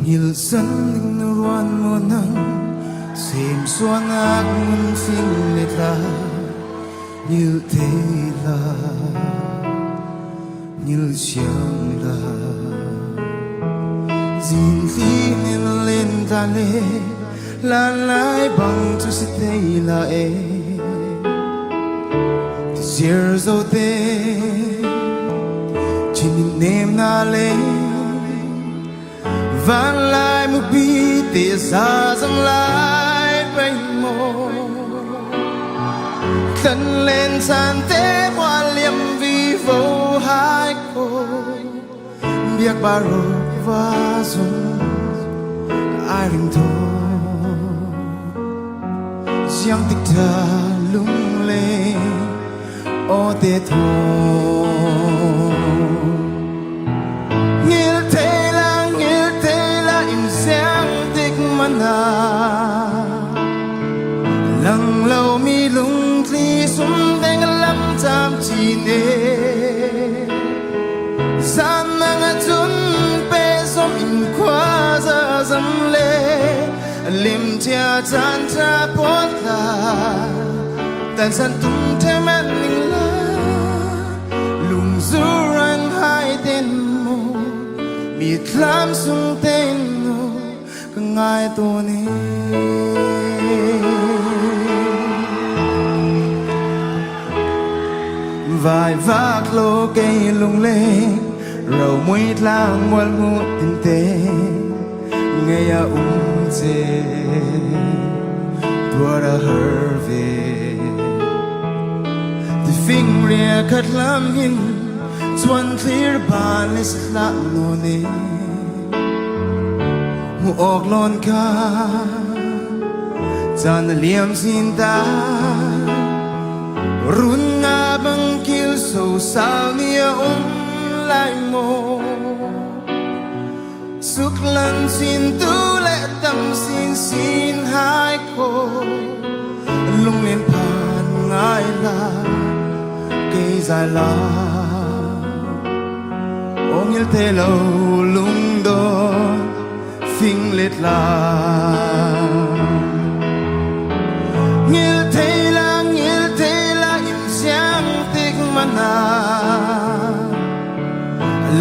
Nhiều dân linh ruan mùa nắng xem xoan ác muôn phim lệ ra như thế là như chẳng là gìn khi nên lên ta lệ là lại bằng cho sẽ thấy là thì giờ dâu tê chỉ nhìn em na lên vang lại một bi tỉa xa dâng lại bênh mô thân lên sàn tế hoa liềm vì vô hai cô biết bà rô và dùng ai rình thô giang tích thà lung lên ô tê thô lăng lâu mi lung thi sum đen lắm tam chi nê san mang chun pe som in qua ra dâm lê lim chia chan cha pot la tan san tung the man ning la lung zu rang hai tên mo mi thlam sung tên no ngai tu ni vài vác lô cây lung lên rầu mũi lang muôn ngút tình tê nghe à chê tua đã hở về thì phình rìa khát lắm hin chuan clear bàn lên sắt lạ nô nê mu ốc lon ka chan liam xin ta run nga bang kil so sao nia lại mô suk lan xin tu lệ tâm xin hai cô lung lên pan ngai la cây dài la ôm nhel thế lâu lung đó phình lết la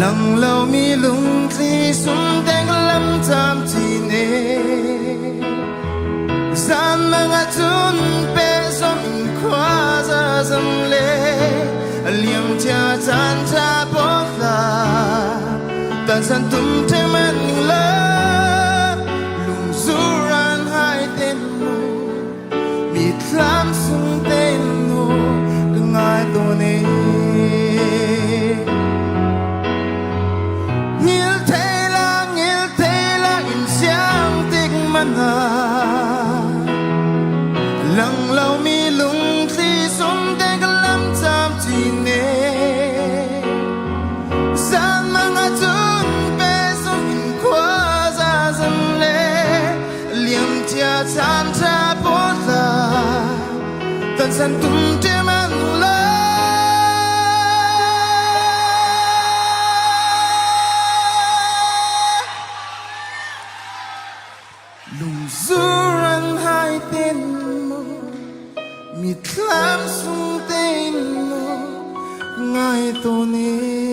lăng lâu mi lung thi sum đen lắm tam chi nê gian mang chun pe som in qua ra dâm lê liềm chia chan cha pot la tan san tum the man la lung zu ran hai tên mo mi thlam sung tên no ngai to nê lăng lâu mi lung thi sum đen lắm tam chi nê san mang chun pe som in qua ra dâm lê liềm chia chan cha pot la tan san tum te man la lung du ran hai tên mo mi thlam sung tên mo ngai to ne